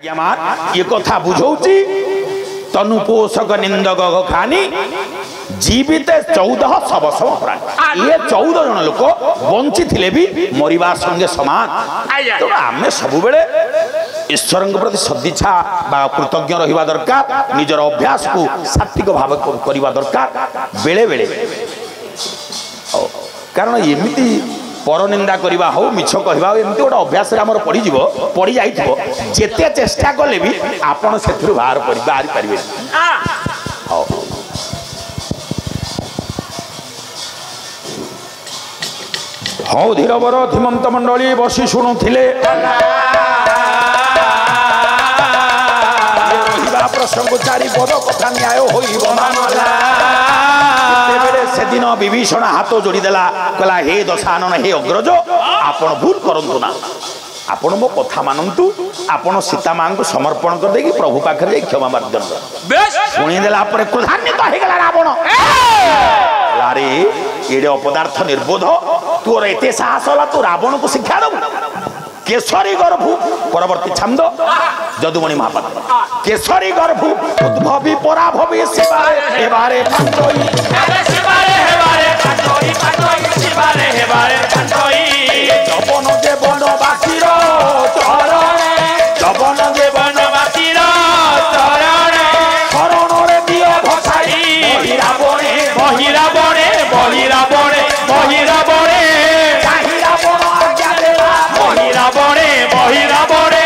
ये कथा बुझौची तनुपोषक निंदक खानी जीवित 14 शव प्राणी ये 14 जन लोक बंची थिले भी मरिबा संगे समान। तो आमे सब बेले ईश्वर प्रति सदिच्छा बा कृतज्ञ रहिबा दरकार, निजर अभ्यास को सात्विक भाव करिबा दरकार बेले बेले। कारण एमिति पर निंदा करवा हो मिछ कहवा एमती गोटे अभ्यास पड़ी पड़ी जाइथिबो जेते चेष्टा कले भी आपण सेथुर बाहर पारिबे। हौ धीरवर धीमंत मंडली बसी शुणुथिले प्रसंग चारि पद कथा न्याय होइब मामला। से दिन विभीषण हाथ जोड़ी देला कहला हे दशानन हे अग्रज आपण भूल करंतु ना, आपण मो कथा मानंतु, आपण सीता मां को समर्पण कर देगी प्रभु पाखरे जाई क्षमा मार्जन शुणी देला पर क्रोधान्वित हो गला रावण। अरे एडे अपदार्थ निर्बोध तोर एते साहस होला तू रावण को शिक्षा दबु। केशरी गर्भ परवर्ती छंद जदुमणि महापात्र केशरी गर्भ उद्भवी पराभवी शिवारे हेबारे पंचोई शिवारे हेबारे पंचोई पंचोई शिवारे हेबारे पंचोई जबन जे बनवासीर चरणे जबन जे बनवासीर चरणे शरण रे दियो भसाई बहिरावणे बहिरावणे बहिरावणे बहिरावणे बहिरावणे बहिरावणे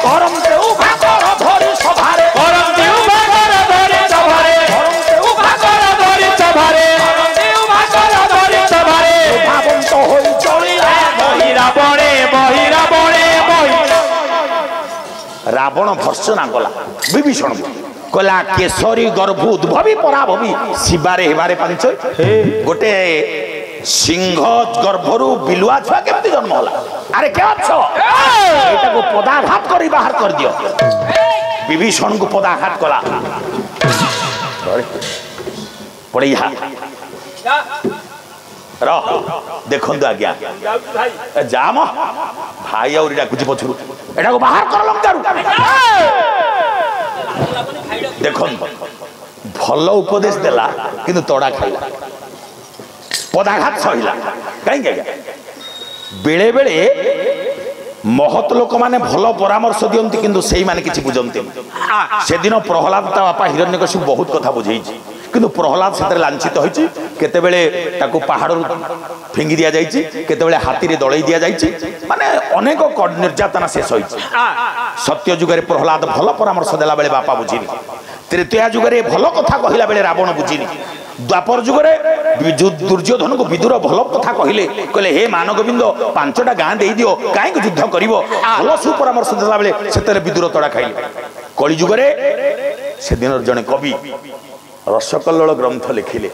करम देउ भागर धरि सभारे करम देउ भागर धरि सभारे करम देउ भागर धरि सभारे करम देउ भागर धरि सभारे भावंत होई चलिला बहिरावणे बहिरावणे रावण भर्सना कला विभीषण कला केशरी गर्भ उद्भवी पराभवी शिवारे हेबारे पांच गोटे सिंह गर्भरु बिलुआ छुआ केमती जन्म होला। अरे क्या एटा को पदाघात करी बाहर कर दियो। विभीषण को पदाघात कला पड़िया रह देखंतु आज्ञा जाम भाई और डाकुची पछरु एटा को बाहर कर लंकारू। देखंतु भल उपदेश देला किंतु तोड़ा खाइला पदाघात सहिला कहीं बेले बेले महत लोक माने भल परामर्श दियंती किंतु सेही माने किछि बुझंती। से दिन प्रहलाद ता बापा हिरण्यकशिपु बहुत कथा बुझेइछि किंतु प्रहलाद सेतरे लांछित होइछि। केते बेले ताकू पहाड़ फिंगी दिया जाइछि, केते बेले हाथी रे दळै दिया जाइछि, माने अनेक निर्यातना शेष होइछि। सत्य जुगरे प्रहलाद भल परामर्श देला बेले बापा बुझिनी, तृतीया जुगरे भल कथा कहिला बेले रावण बुझिनी, द्वापर जुगरे दुर्योधन को विदुर भल कथा कहले कहले हे मान गोविंद 5टा गां दे दियो काहे युद्ध करिवो भल सुपरामर्श देला बेले सेतरे विदुर तड़ा खाइले। कली जुगरे से दिन जने कवि रसकल्लोल ग्रंथ लिखिले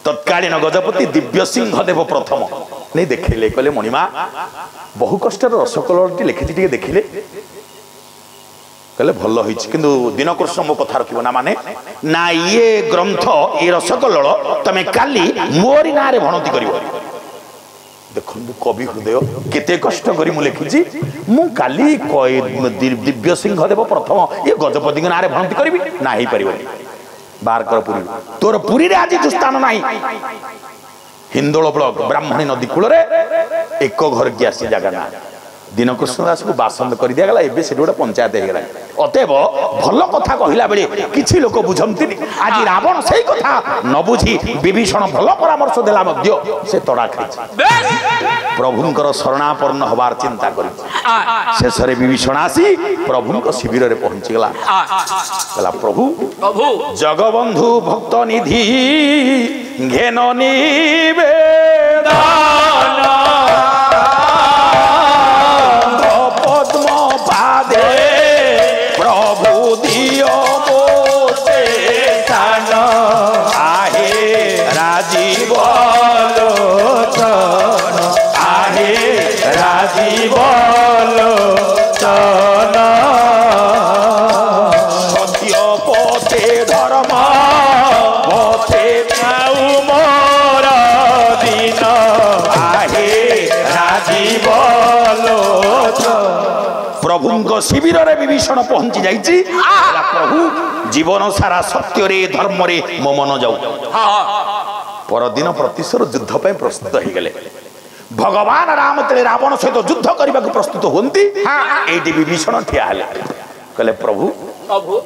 तत्कालीन गजपति दिव्य सिंह देव प्रथम नहीं देखिले कहले मणिमा बहु कष्ट रसकल्लोल लिखि देखिले कहले भल होइछि किंतु दिनकृष्ण मो कथा रखिबो ना माने ना ये ग्रंथ ये रसकल्लोल तमे काली मोरी नारे भणति करिवो। देखंतु कवि हृदय केते कष्ट करी मु लिखिछि मु काली दिव्य सिंह देव प्रथम ये गजपति के नारे भणति करिवि ना हेइ परिबो। बार कर पुरी तोर पुरी रे आज स्थान नाही। हिंदोल ब्लॉक ब्राह्मणी नदी कूल रे एक घर की आसी जगह ना दिनकृष्ण दास को बासंद कर दिया गला एबे से गोटे पंचायत हो गला। अतएव भल कथा कहला बेले किछि लोक बुझंतिनी। आज रावण सही कथा न बुझी विभीषण भल परामर्श देला मध्य से तड़ा खाइछि। प्रभुंकर शरणापन्न हबार चिंता करि शेष रे विभीषण आसी प्रभुंक शिविर रे पहुंची गला। कहला प्रभु जगबंधु भक्त निधि घेन निवेदन शिविर रे विभीषण पहुंची जाइछि प्रभु जीवन सारा सत्य रे धर्म रे मो मन जाऊ परदिन प्रतिशोर युद्ध पे प्रस्तुत हो गले भगवान राम तेरे रावण सहित युद्ध करने को प्रस्तुत होती ये विभीषण ठिया हेले कहले प्रभु प्रभु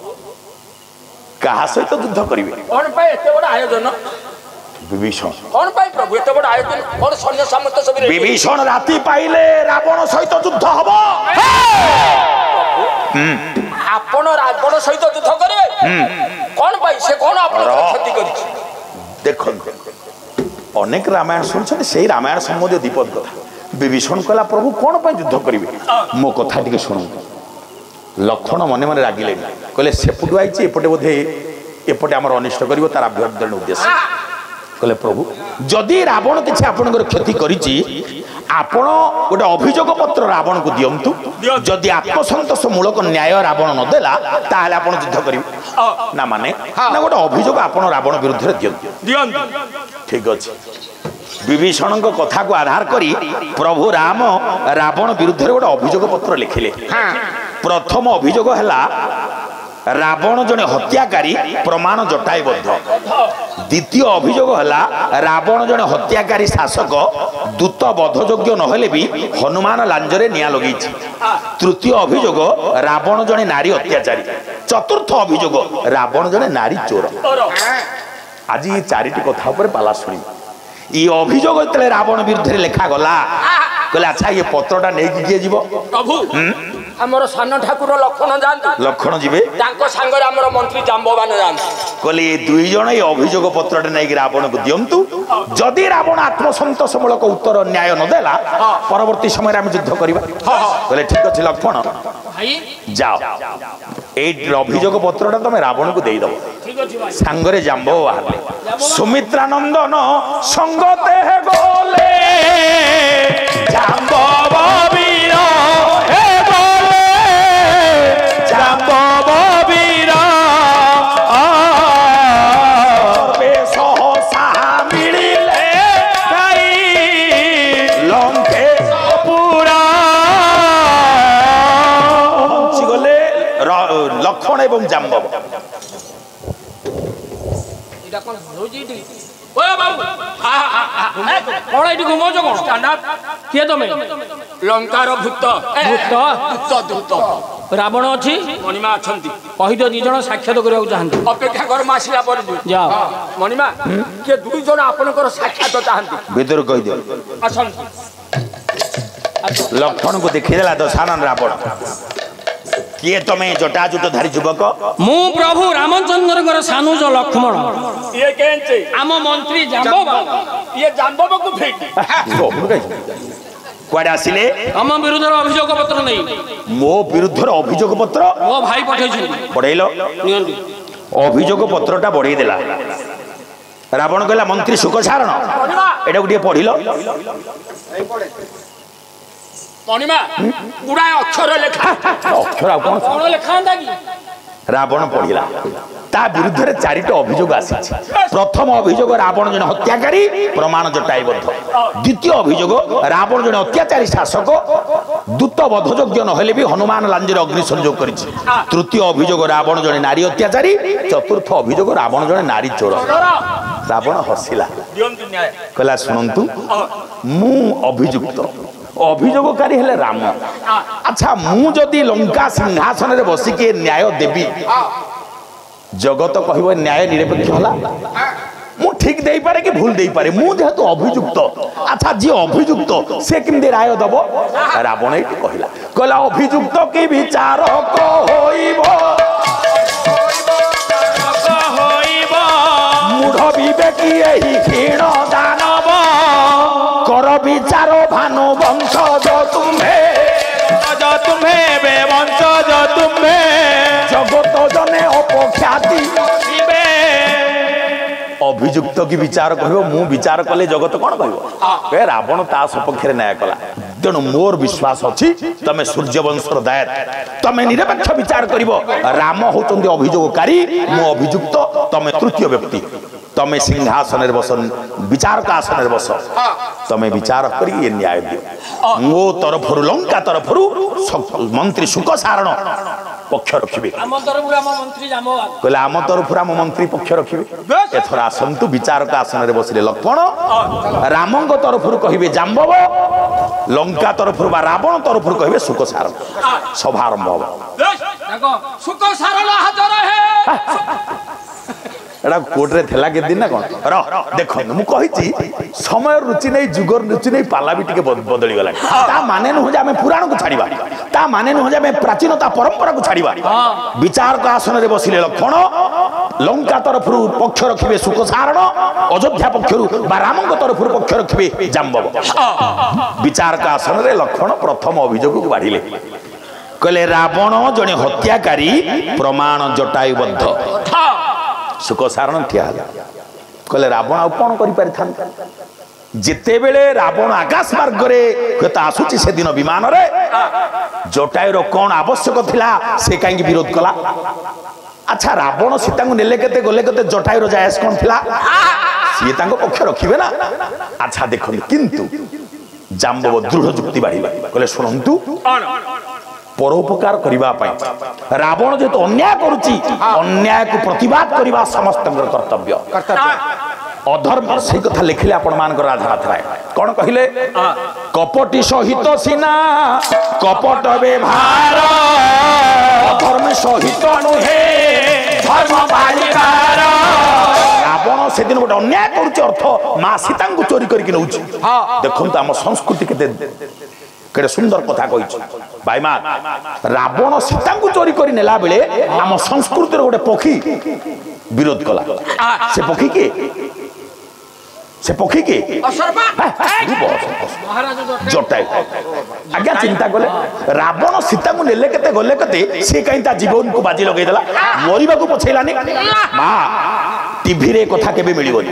कहा सहित युद्ध करेंगे कौन पाए एते बड़ आयोजन विभीषण कौन पाए प्रभु एते बड़ आयोजन कौन सैन्य सामंत सब विभीषण राति पाइले रावण सहित युद्ध हबो आपण रावण सहित युद्ध करिवे कौन पाए से कौन आपण क्षति करिछि देखो अनेक रामायण सुन से रामायण संबंधी दीपद कथा विभीषण कहला प्रभु कौन पर युद्ध करेंगे मो कथा टी शुणु लक्षण मन मन रागिले कहले सेपटू आई एपटे बोधे एपटे आम अनिष्ट कर तार अभ्यर्थन उद्देश्य कहले प्रभु जदि रावण किसी आपणकर क्षति करिछि आपण गोटे अभियोग पत्र रावण को दियंतु जदि आत्मसंतोष मूलक न्याय रावण नदेला ताहले आपण युद्ध करिवे ना माने ना गोटे अभियोग आपण रावण विरुद्ध रे दियंतु ठीक अछि विभीषण कथा को आधार करी प्रभु राम रावण विरुद्ध रे गोटे अभियोग पत्र लिखिले प्रथम अभियोग हला रावण जने हत्याकारी प्रमाण जटायबद्ध द्वितीय अभियोग हला रावण जने हत्याकारी शासक दूत बधयोग्य नहेले भी हनुमान लांजरे निया लगी तृतीय अभियोग रावण जने नारी अत्याचारी चतुर्थ अभियोग रावण जने नारी चोर आज ये चारिटी कथा पर पाला शुणी ये अभियोग जते रावण विरुद्ध लेखा गला कहले अच्छा ये पत्रटा नहीं किए जीव प्रभु हमर सान ठाकुर लक्षण जानतु लक्षण जीवे तांको संगर हमर मंत्री जांबवान जानतु कहले ये दुई जण ये अभियोग पत्रटा नहीं रावण को दियंतु जदि रावण आत्मसंतोष मूलक उत्तर न्याय न देला परवर्ती समय हम युद्ध करबा कहले ठीक अछि लक्षण भाई जाओ ए अभियोग पत्रटा तमे रावण को देई दो ठीक अछि भाई सांगरे जांबव बाहरले सुमित्रा नंदन संगते हे गोले जांबव वीर हे गोले जांबव वीर सर्वे सहसा मिलिले गाई लंके पुरा पहुंची गले लक्षण एवं जांबव इटा कोन होजीटी ओए बाबू कोन एटी घुमो जो कोन स्टैंड अप के तमे लंकार भूत भूत दूत रावण अछि मणिमा अछंती कहि दो दी जण साक्षात करिया चाहंती अपेक्षा कर मासिला पर जाओ मणिमा के दुई जण आपनकर साक्षात चाहंती भीतर कहि दियो अछंती लक्षण को देखिदेला दशानन रावण किए तमे जटाजुट धारी युवक मु प्रभु रामचंद्र सानुज लक्ष्मण ये केंचे आम मंत्री जांबव ये जांबव को फेक कुआडे आसिले हम विरुद्ध अभियोग पत्र नहीं मो विरुद्ध अभियोग पत्र मो भाई पठेछि पढैलो अभियोग पत्रटा बढ़ाई देला रावण कहला मंत्री सुख सारण एटा गुटिए पढिलो मणिमा गुडाय अक्षर लेखा अक्षर कोन लेखा आंदा की रावण पढ़िला ता विरुद्ध रे चारिटा अभियोग आसी प्रथम अभियोग रावण जने हत्याकारी प्रमाण जटायबद्ध द्वितीय अभियोग रावण जने अत्याचारी शासक दूत बधयोग्य नहेले भी हनुमान लांजरे अग्नि संयोग करिछि तृतीय अभियोग रावण जने नारी अत्याचारी चतुर्थ अभियोग रावण जने नारी चोर रावण हसिला कहला सुनंतु मु अभियुक्त अभियोगकारी हेले राम अच्छा मु जदि लंका सिंहासन रे बसिके न्याय देबी जगत कहबो न्याय निरपेक्ष होला मु ठीक देई पारे कि भूल देई पारे मु जेहेतु अभियुक्त अच्छा जी अभियुक्त से किमदे राय दबो रावण एटी कहला कहला अभियुक्त की विचार को होइबो मूढ़ विवेकी एही क्षीण दानव कर विचार भानु वंश तुम्हें वंश जगत जने अपख्याति अभियुक्त की विचार कहबो मु विचार कले जगत कौन कहबो रावण ता सपक्ष न्याय कला तेणु मोर विश्वास अछि तमे सूर्यवंशर दायित्व तमे निरपेक्ष विचार करिवो राम होचंदी अभियोगकारी मु अभियुक्त तमे तृतीय व्यक्ति तमे सिंहासन बस विचार का आसन बस तमे विचार करी ये न्याय दियो मो तरफ लंका तरफ मंत्री सुख सारण पक्ष रखिबे कहले आम तरफ आम मंत्री पक्ष रखिबे एथर आसंतु विचार का आसन बसिले लक्ष्मण राम तरफ कहिबे जाम्बव लंका तरफ बा रावण तरफ कहिबे सुख सारण सभा आरंभ हो सुख सारण हाजर है एटा कोर्ट रे थेला के दिन ना कोन देखो मु कहिची समय रुचि नै जुगर रुचि नै पाला भी टिके बदली गला ता माने न हो जा हमें पुराण को छाड़ीबा ता माने न हो जा हमें प्राचीनता परंपरा को छाड़ीबा विचार का आसन रे बसिले लक्ष्मण लंका तरफ पक्ष रखिबे सुख सारण अयोध्या पक्षरु बा राम तरफ पक्ष रखिबे जाम्बव विचार का आसन रे लक्ष्मण प्रथम अभियोग को बाढिले कहले रावण जने हत्याकारी प्रमाण जटायुबद्ध सुख सारण ठिया कहले रावण आ कौन करि पारि थान जेते बेले रावण आकाश मार्ग रे कत आसुची से दिन विमान रे जटायुर कौन आवश्यक थिला से काई विरोध कला अच्छा रावण सीता को नेले केते गले केते जटायुर जायस कौन थिला सी तांको पक्ष रखिबे ना अच्छा देखो किंतु जाम्बव दृढ़ जुक्ति बाढिबा कहले सुनंतु परोपकार करिबा पाई रावण जेतो अन्याय करूची अन्याय को प्रतिवाद करिबा समस्त कर्तव्य अधर्म से कथा लिखले आपण मान को राधानाथ राय कोन कहिले कपटी सहित सीना कपट व्यवहार अधर्म सहित नुहे धर्म बालिकार रावण से दिन गोटे अन्याय करूची अर्थ मां सीता को चोरी करके नउची देखंतु हम संस्कृति केते सुंदर कथा कही भाई मा रावण सीता को चोरी कर नेला बेले आम संस्कृति गोटे पक्षी विरोध कला से पक्षी के से पक्षी के जटायु आज्ञा चिंता कले रावण सीता को नेले केते गले केते से कहीं ता जीवन को बाजी लगे देला मरिबा को पछैलानी मां टीवी रे कथा केबे मिलिबोनी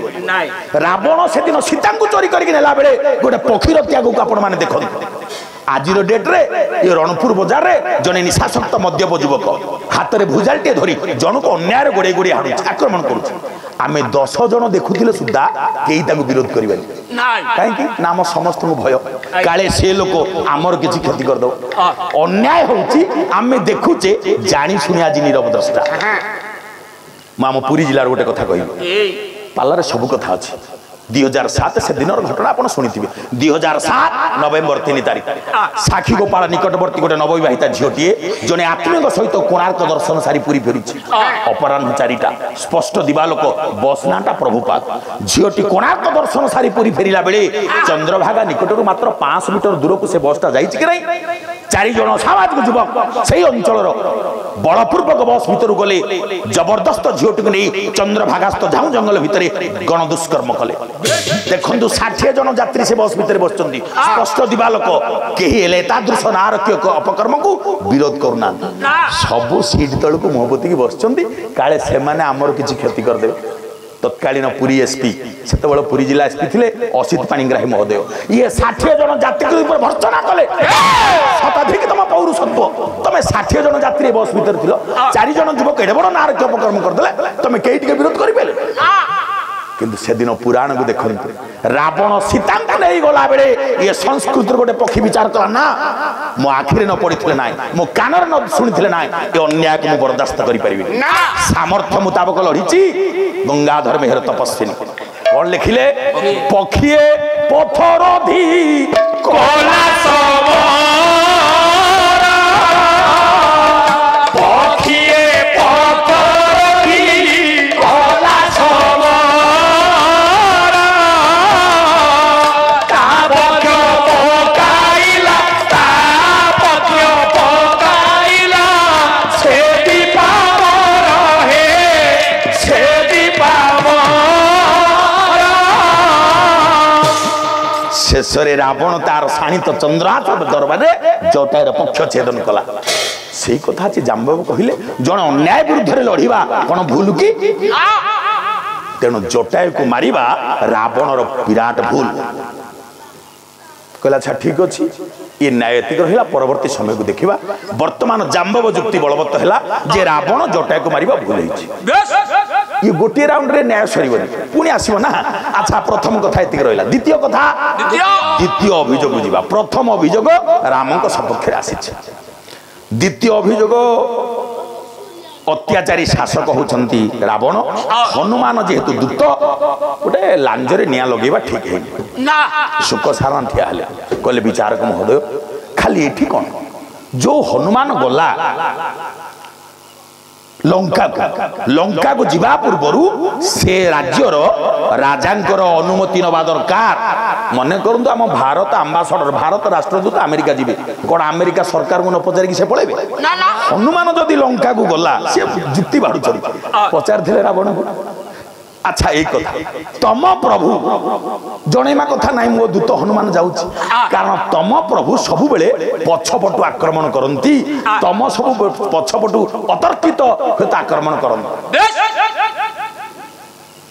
रावण से दिन सीता को चोरी करके नेला बेले गोटे पक्षी त्याग को आपण माने देखो आज डेट रे ये रणपुर बाजार रे जने निशासक्त मद्यप युवक हाथ में भुजालटे धरी जन को अन्याय गोड़े गोड़े हाणु आक्रमण करुछ आमे 10 जन देखुथिले सुद्धा केही ताको विरोध करिबानी काहे कि नाम समस्त को भय काले से लोक आमर किछि क्षति कर दो अन्याय होउची आमे देखुचे जानी सुनी आज नीरव द्रष्टा माम पुरी जिल्ला रो गोटे कथा कहि पाल्लारे सब कथा अछि 2007 से दिन घटना आप शुणी 2007 नवेम्बर 3 तारीख साक्षी गोपाल निकटवर्ती गोटे नवविवाहिता झीटे जने आत्मीय सहित कोणार्क दर्शन सारी पूरी फेरी अपराह 4टा स्पष्ट दिवालोक बस नाटा प्रभुपाद झीटी कोणार्क दर्शन सारी पूरी फेरला बेले चंद्रभागा निकटर मात्र 5 मीटर दूर को से बसटा जाइए कि नहीं 4 जन सामाजिक युवक से अंचल बलपूर्वक बस भीतर गले जबरदस्त झीटी को नहीं चंद्रभागास्थ झाऊ जंगल भितर गणदुष्कर्म कले देखो 60 जन यात्री से बस भीतर बस स्पष्ट दिवालोक कहीं तादृश नारकीय अपकर्म को विरोध करना सबू सीट तल को मुहबती बस काले से आमर किसी क्षति करदे तत्कालीन पुरी एसपी से पुरी जिला एसपी थे असित पाणिग्राही महोदय ये 60 जन यात्री भर्सना कले शताधिकतम पौरुषत्व तुम 60 जन यात्री बस भीतर थी 4 जन युवक एडे बड़ नारकीय अपकर्म करदे तुम कई विरोध कर किंतु से दिन पुराण को देखो रावण सीता को नहीं गला बेले ये संस्कृत गोटे पक्षी विचार कला ना मो आखिरे न पड़ी ना मो कान न शुणी ना ये अन्याय को बर्दास्त करें सामर्थ्य मुताबक लड़ी गंगाधर मेहर तपस्विनी कौन लिखिले पक्षीए पथरधी कला शेषरे रावण तार शाणित चंद्राच दरबार जटायर पक्ष छेदन कला से कथा जाम्बव कहले जन अन्याय विरुद्ध लड़िबा कौन भूल कि तेणु जटायु को मारिबा रावणर विराट भूल कहला अच्छा ठीक अच्छी ये न्यायिक रहा परवर्ती समय को देखा वर्तमान जाम्बव जुक्ति बलवत्त है जे रावण जटा को मारिबा भूल होइछि ये गोटे राउंड रे न्याय सरीबनी पुणी आसीबो ना। अच्छा प्रथम कथा एतिक रहिला द्वितीय कथा द्वितीय अभियोग जीवा प्रथम अभियोग रामक सपक्ष आसीछि द्वितीय अभियोग अत्याचारी शासक होचंती रावण हनुमान जेहेतु दूत गोटे लांजरे निया लगेबा ठीक है ना सुख सारण ठिया हले कहले विचारक महोदय खाली एठी कोन जो हनुमान गला लंका को जीवा पूर्वरु से राज्यर राजांकर अनुमति नवा दरकार मन करंतु आम भारत आंबासडर भारत राष्ट्रदूत अमेरिका जीवे कौन अमेरिका सरकार को न पचारिक से पळेबे हनुमान जदि लंका को गला से जुक्ति बाड़ू पचार थे रावण को अच्छा एक कथा तम प्रभु जणेमा कथा नाई मो दूत हनुमान जाउछि कारण तम प्रभु सबु बेले पछपटु आक्रमण करंती तम सबु पछपटु अतर्कित हेत आक्रमण करंती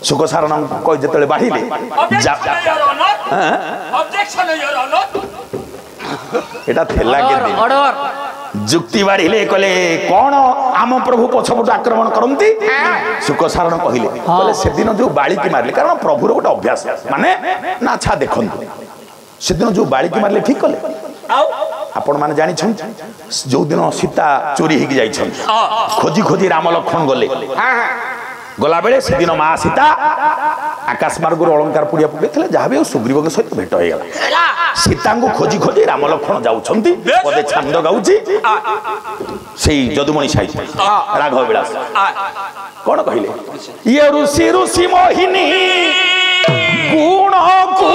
सुख सारण कह जेतले बाढ़िले एटा थेला के दिन जुक्ति बाढ़िले कहले कौन आम प्रभु पछपटु आक्रमण करंती सुख सारण कहले कहले से दिन जो बालिकी मारले कारण प्रभुर गोटे अभ्यास माने ना अच्छा देखंतु से दिन जो बालिकी मारले ठीक कले आपण माने जानि छन जो दिन सीता चोरी हेकि जाई छन खोजी खोजी राम लक्ष्मण गले गला बेले से दिन मां सीता आकाश मार्ग अलंकार पुड़िया पकड़े जहाँ भी सुग्रीव सहित भेट हो गला सीता को खोजी खोजी राम लक्ष्मण जाउछंती पदे छंद गाउची सेई जदुमणि साहित्य राघव विलास कौन कहले ये ऋषि ऋषि मोहिनी गुण को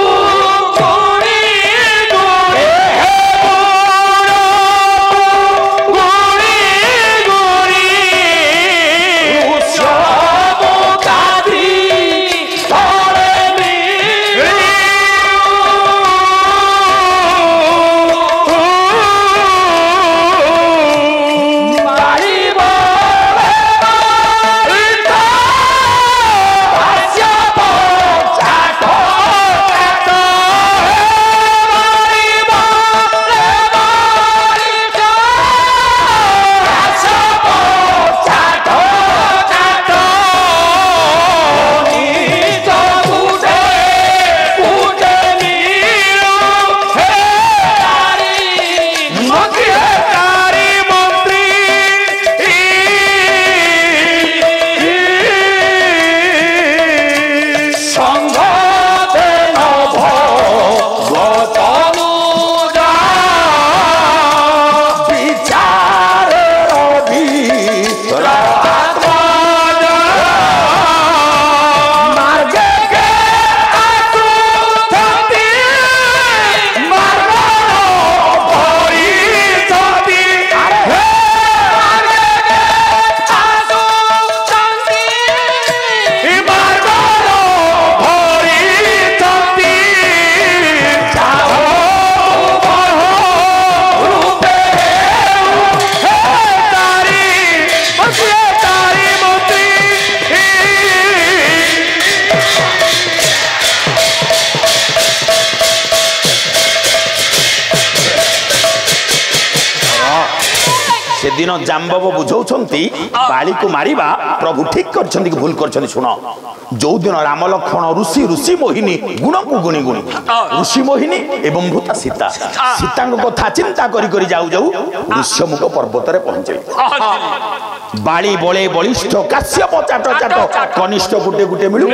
दिन जाम्बव बुझौछंती बाली को मारिबा प्रभु ठीक करछंती कि भूल करछंती सुनो जो दिन राम लक्ष्मण ऋषि ऋषि मोहिनी गुण को गुणी गुणी ऋषि मोहिनी एवं भूता सीता सीता को कथा चिंता करी करी जाऊ जाऊ ऋष्यमुख पर्वत रे पहुंचे बाली बळे बलिष्ठ काश्यप चाट चाट कनिष्ठ गुटे गुटे मिलु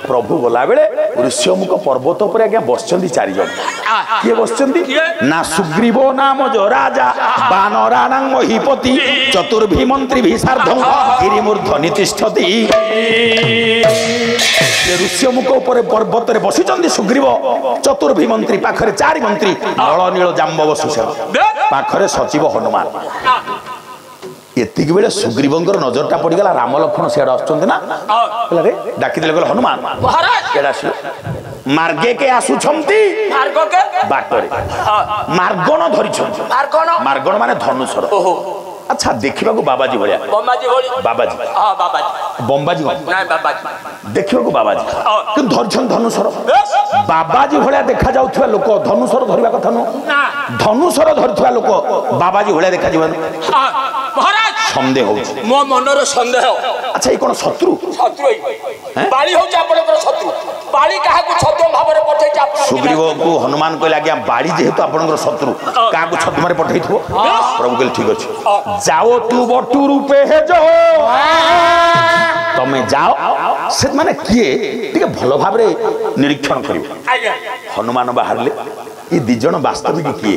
प्रभु गला बेले ऋष्यमुख पर्वत पर आज्ञा बसचंदी चारि जन किए बसचंदी ना सुग्रीव नाम जो राजा बानराणां महीपति चतुर्भी मंत्री भी सार्धं गिरिमूर्ध नितिष्ठति ऋष्यमुख ऊपर पर्वत रे बसिचंदी सुग्रीव चतुर्भी मंत्री पाखरे चारि मंत्री नळ नील जाम्बव सुसेन पाखरे सचिव हनुमान एतिक बेले सुग्रीवंकर नजरटा पड़गला राम लक्ष्मण सियाड़ आसुचंदी ना रे डाकी देले कहले हनुमान केडा आसिलो मार्गे के आसुछंती मार्ग के बाटरे मार्गण धरिछंती मार्गण माने धनुषर अच्छा देखा बाबाजी भाया बाबाजी बम्बाजी देखा बाबाजी कि धरछन धनुषर बाबाजी भाया देखा जाउथबा लोक धनुषर धरिबा कथा न धनुषर धरिथबा लोक बाबाजी भाया देखा जीवन महाराज संदेह हो मो मनर संदेह अच्छा ये कौन शत्रु बाली हो आपनकर शत्रु बाली काहा को छद्म भाव रे पठै छ सुग्रीव को हनुमान कहले आज्ञा बाड़ी जेहेतु आपनकर शत्रु का को छद्म रे पठैथबो प्रभु कहले ठीक अछि जाओ तू बटू रूपे हे जो तमे जाओ से माने किए टिके भलो भाव रे निरीक्षण करियो हनुमान बाहरले ये दी जन वास्तविक किए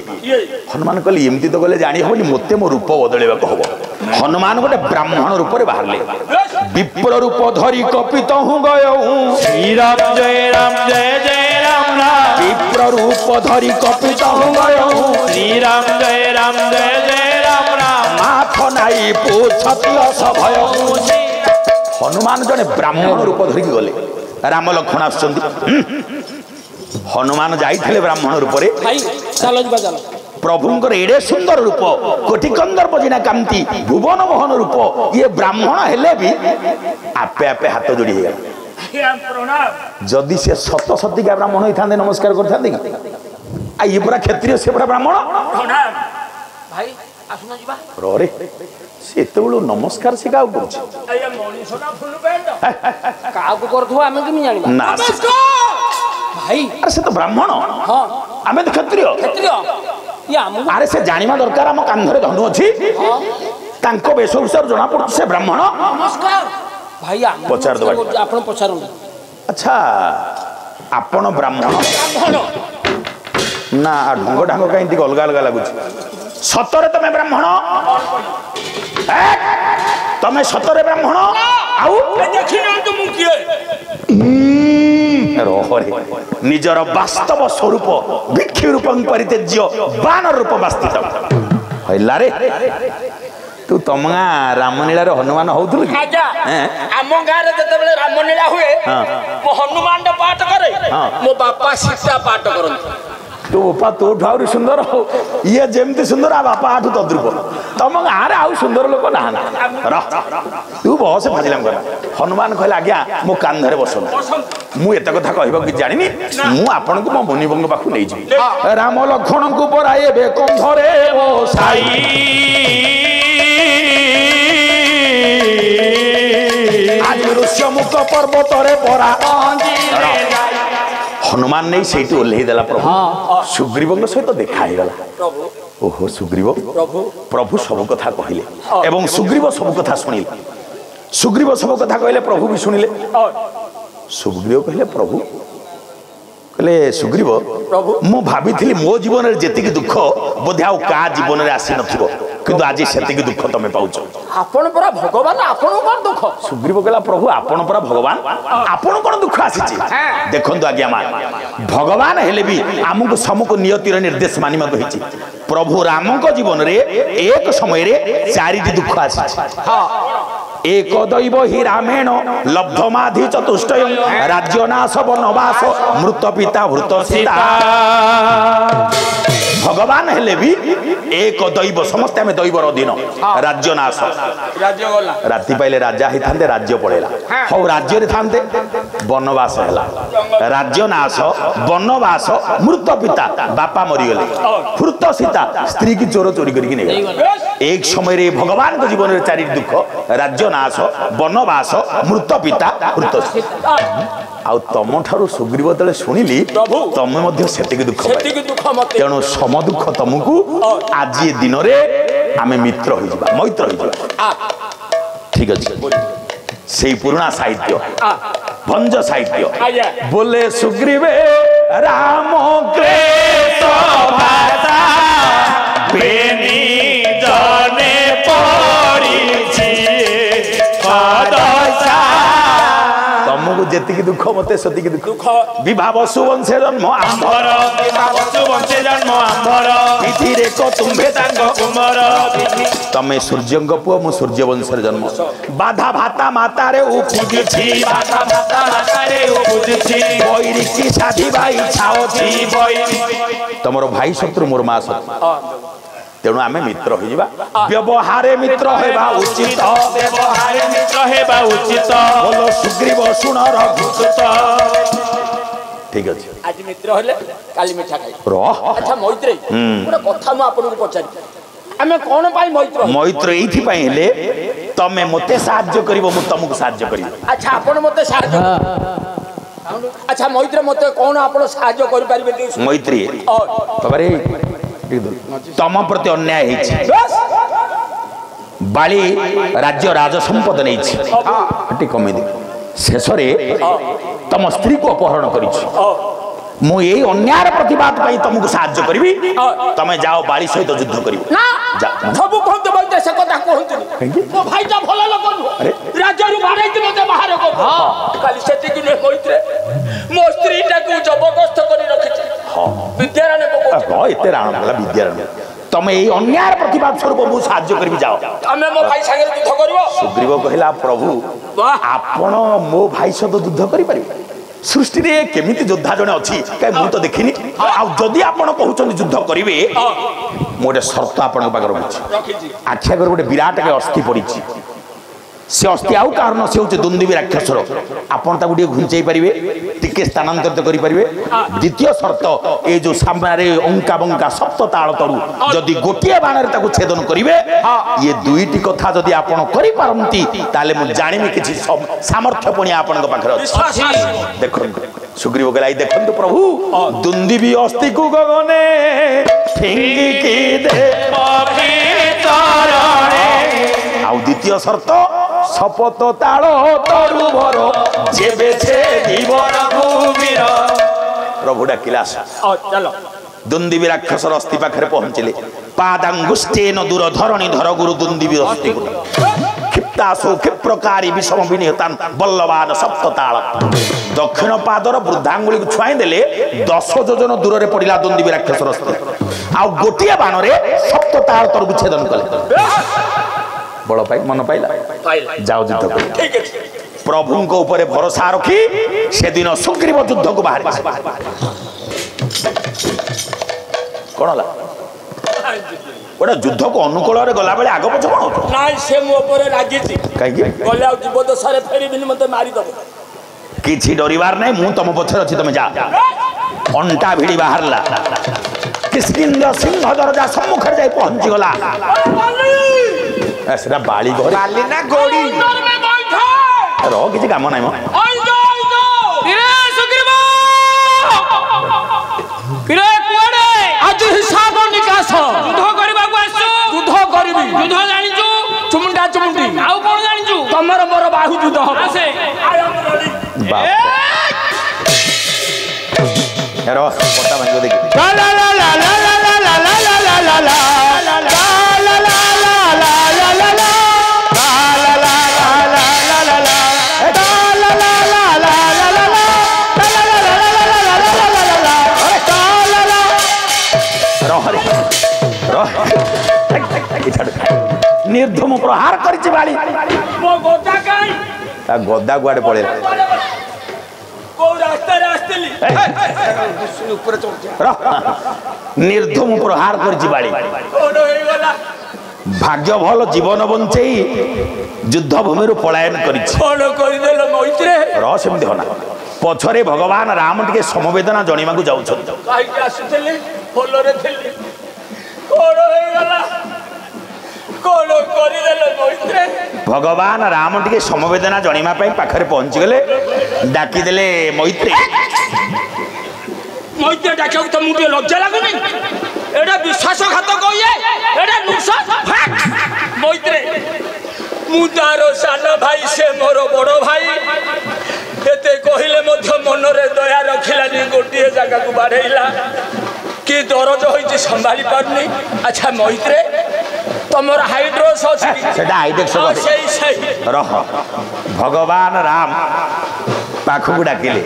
हनुमान कहले एमती तो गले जानी होनी मते मो रूप बदलेबा को हबो हनुमान गोटे ब्राह्मण रूप रे बाहरले विप्र रूप धरि कपित हूं गयो श्री राम जय राम विप्र रूप धरि कपित हूं गयो श्री राम जय राम माथ नाई पूछती असभय हनुमान जने ब्राह्मण रूप धरि गले राम लक्ष्मण आछंती हनुमान जाइथिले ब्राह्मण रूप रे भाई चलो बजालो प्रभुंकर एडे सुंदर रूप कोटि कंदर पजिना कांति भुवन मोहन रूप ये ब्राह्मण हेले भी आपे आपे हाथ जोड़ी गया जदि से सत सतिका ब्राह्मण होता नमस्कार करते आ ये पूरा क्षत्रिय से पूरा ब्राह्मण भाई आसुना जीवा रे से एत बेलू नमस्कार से का करछ का को करथो आमे कि जानिबा नमस्कार भाई अरे से तो ब्राह्मण हां आमे तो क्षत्रिय या हमको अरे से जानिबा दरकार हम कांधरे धनु अछि तांको वेशभूषा जना पड़ से ब्राह्मण नमस्कार भाई पचार दो आपण पचारू अच्छा आपण ब्राह्मण ना ढंग ढंग कहीं अलग अलग लगुच सतरे तमे ब्राह्मण तमे सतरे ब्राह्मण आउ देखि न तो मु किए रोहरे निजर वास्तव स्वरूप भिक्षु रूपं परित्यज्य बानर रूप वास्तित हइला रे तू तमगा रामलीला रे हनुमान होउथुल कि आम गाँ रे जते बेले रामलीला हुए मो हनुमान द पाठ करे मो बापा सीता पाठ करन तो बापा तो ठाउरी सुंदर हो ये जेमती सुंदर आ बापा आठु तद्रुप तम गाँ रे आउ सुंदर लोक ना तू बहुत फाजिलाम कर हनुमान कहले आज्ञा मो कांधरे बसन मु एत कथा कहबा कि जानिनी मु आपन को मो मुनिबंग पाखु नै जी राम लक्ष्मण को पराए बे कंधरे ओ साई आज ऋष्यमुख पर्वत रे परा हनुमान नहीं सेठी ओल्हे देला प्रभु सुग्रीव सहित देखा ही गला ओहो सुग्रीव प्रभु सब कथा कहले एवं सुग्रीव सब कथा सुनिले सुग्रीव सब कथा कहले प्रभु भी सुनिले सुग्रीव कहले प्रभु कहले सुग्रीव प्रभु मु भाभी मो जीवन रे जेतिक दुख बोधे आ का जीवन रे आसी नथिबो किंतु आज सेतिक दुख तमे पाउछ आपण परा भगवान आपण कोन दुख सुग्रीव कहला प्रभु आपण परा भगवान आपण कोन दुख आसीची देखंतु आज्ञा मान भगवान हेले भी आमको समको नियतिर निर्देश मानिमा कहिची प्रभु राम को जीवन रे एक समय रे चारिटी दुख आसीची एक दैव हि रामेण लब्धमाधि चतुष्टय राज्यनाश वनवास मृत पिता भृत सीता भगवान हेले भी एक दैव समस्त आम दैवर अधीन राज्यनाश राज्य गला राति पाइले राजा ही थांते राज्य पड़ेला हौ राज्य रे थांते वनवास हैला राज्यनाश वनवास मृत पिता बापा मरी गले भृत सीता स्त्री की चोर चोरी करके नहीं एक समय रे भगवान को जीवन रे चारि दुख राज्यनाश वनवास मृत पिता भृत सीता आउ तम ठारू सुग्रीव तले शुणिली तमे मध्य सेतिक दुख तेणु सम दुख तुमको आज दिन रे आमे मित्र हो जाबा मैत्र हो जाबा ठीक अछि से पुराना साहित्य भंज साहित्य बोले सुग्रीवे राम कृष्ण भाषा बेनी जने पड़ी छी पदसा तुमको जेतिक दुख मते सतिक दुख विवाह वसुवंशे जन्म आंभर विधि रे को तुम्भे तांग कुमर तमे सूर्यंग पुओ मु सूर्य वंशर जन्म बाधा भाता माता रे उपुजी बैरी की साधी भाई छाओ छी तमरो भाई शत्रु मोर मा शत्रु तेणु आमे मित्र हो जिबा व्यवहारे मित्र हेबा उचित व्यवहारे मित्र हेबा उचित बोलो सुग्रीव सुन रघुसुत ठीक अछि आज मित्र होले काली मिठा खाई रह अच्छा मैत्री गोटे कथा मु आपन को पचारि आमे कोन पाई मैत्र मैत्र एथि पाई हेले तमे मते साहाय्य करिवो मु तमको साहाय्य करिवो अच्छा आपन मते साहाय्य अच्छा मैत्र मते कोन आपन साहाय्य करि परिबे मैत्री बाबारे तम प्रति अन्याय ହେଇଛି बाली राज्य राज संपद नहीं टी कमे दे शेषरे तम स्त्री को अपहरण करिछि मु एई अन्याय प्रतिवाद पई तुमको साहाय्य करबी तमे जाओ बाली सहित युद्ध करिवो ना सब कहते बैठे से कथा कहंतनी मो भाईटा भलो लोक अरे राज्य रु बाहर मते बाहर को खाली सेति कि नै मैत्र मो स्त्री टा को जबरदस्त करी रखिछि विद्याराणे को एते राण वाला विद्याराणे तमे एई अन्याय प्रतिवाद स्वरूप मु साहाय्य करबी जाओ तमे मो भाई संगे युद्ध करिवो सुग्रीव कहला प्रभु आपण मो भाई सहित युद्ध करि परिबे सृष्टि रे केमिति योद्धा जने अछि काई मु तो देखिनी आ जदी आपण कहउछन युद्ध करिवे मोटे शर्त आपण पाकर रखिछि आख्या कर गोटे विराट के अस्थि पड़िछि से अस्थि आउ कारण से होचे दुंदुबी राक्षसर आपण ताकू डी घुंचै परिबे टिके स्थानांतरित करि परिबे द्वितीय शर्त ए जो सामने अंका बंका सप्त ताल तरु जदी गोटिए बाणरे ताकू छेदन करिवे ये दुईटी कथा जदी आपण करि पारंती ताले मु जानिमी किछि सामर्थ्य पणी आपण को पाखर अछि देखो सुग्रीव गलाई देखंतु प्रभु दुंदुबी अस्थि को गगने ठिंगी की दे पवित्रणे आउ द्वितीय शर्त शपथ ताल तरु भर जेबे छे जीवन भूमिर प्रभु डाकिला चलो दुंदुबी राक्षसर अस्थि पाखरे पहुंचले पादांगुष्ठेन दूर धरणी धर गुरु दुंदुबी अस्थि क्षिप्तासो क्षिप्रकारी विषम विनिहतान बल्लवान सप्तताल दक्षिण पादर वृद्धांगुली को छुआई देले 10 योजन दूर रे पड़िला दुंदुबी राक्षसर अस्थि आ गोटिए बाणरे सप्तताल तरु छेदन कले बड़ पाई मन पाइला जाओ युद्ध कर प्रभु को ऊपर भरोसा रखी से दिन सुग्रीव युद्ध को बाहर कौन ला गोटे युद्ध को अनुकूल गला बेले आग पछ कौन ना से मो ऊपर रागी छी कहीं गले जीव दशारे फेरिबिनी मते मारी दब किछि डरिवार नै मु तम पछर अछि तमे जा अंटा भिड़ी बाहरला किष्किंध सिंह दरजा सम्मुख जाई पहुंची गला ऐसा बाली घरे बाली ना गोड़ी अंदर में बैठा रो किछि काम नै म किरे सुग्रीव किरे कुआडे आज हिसाब निकास युद्ध करबा को आसु युद्ध करबी युद्ध जानिचु चुमुंडा चुमुंडी आउ कोन जानिचु तमर मोर बाहु युद्ध हो आसे बाप हेरो पट्टा भांगो देखि ला ला ला ला ला ला ला ला ला ला निर्धम प्रहार करिछि बाली मो गोदा काई ता गोदा गुआडे पळे को रास्ता रास्तेली ऊपर चढ़ निर्धम प्रहार करिछि बाली कोडो हे गला भाग्य भल जीवन बंचई युद्ध भूमि पलायन करिछि कोडो करि देलो मैत्रे र सेमति होना पछरे भगवान राम टिके समवेदना जणीमा को जाउछन काई के आसुतले होलरे थेली कोडो हे गला कोडो करि देलो मैत्रे भगवान राम टिके समवेदना जणीमा पई पाखरे पहुंची गले डाकी देले मैत्री मैत्रे डाके त मुटे लज्जा लागुनी एडा विश्वासघातक होइए एडा नुसा मैत्रे मुदारो सानो भाई से मोर बड़ो भाई एते कहिले मध्य मनरे दया रखिलानी गोटिए जगह को बाढ़ेला कि दरज होइछि संभाली पारनी अच्छा मैत्रे तमर हाइड्रोस अछि सेटा हाइडेक्स सही रह भगवान राम पाखु डाकिले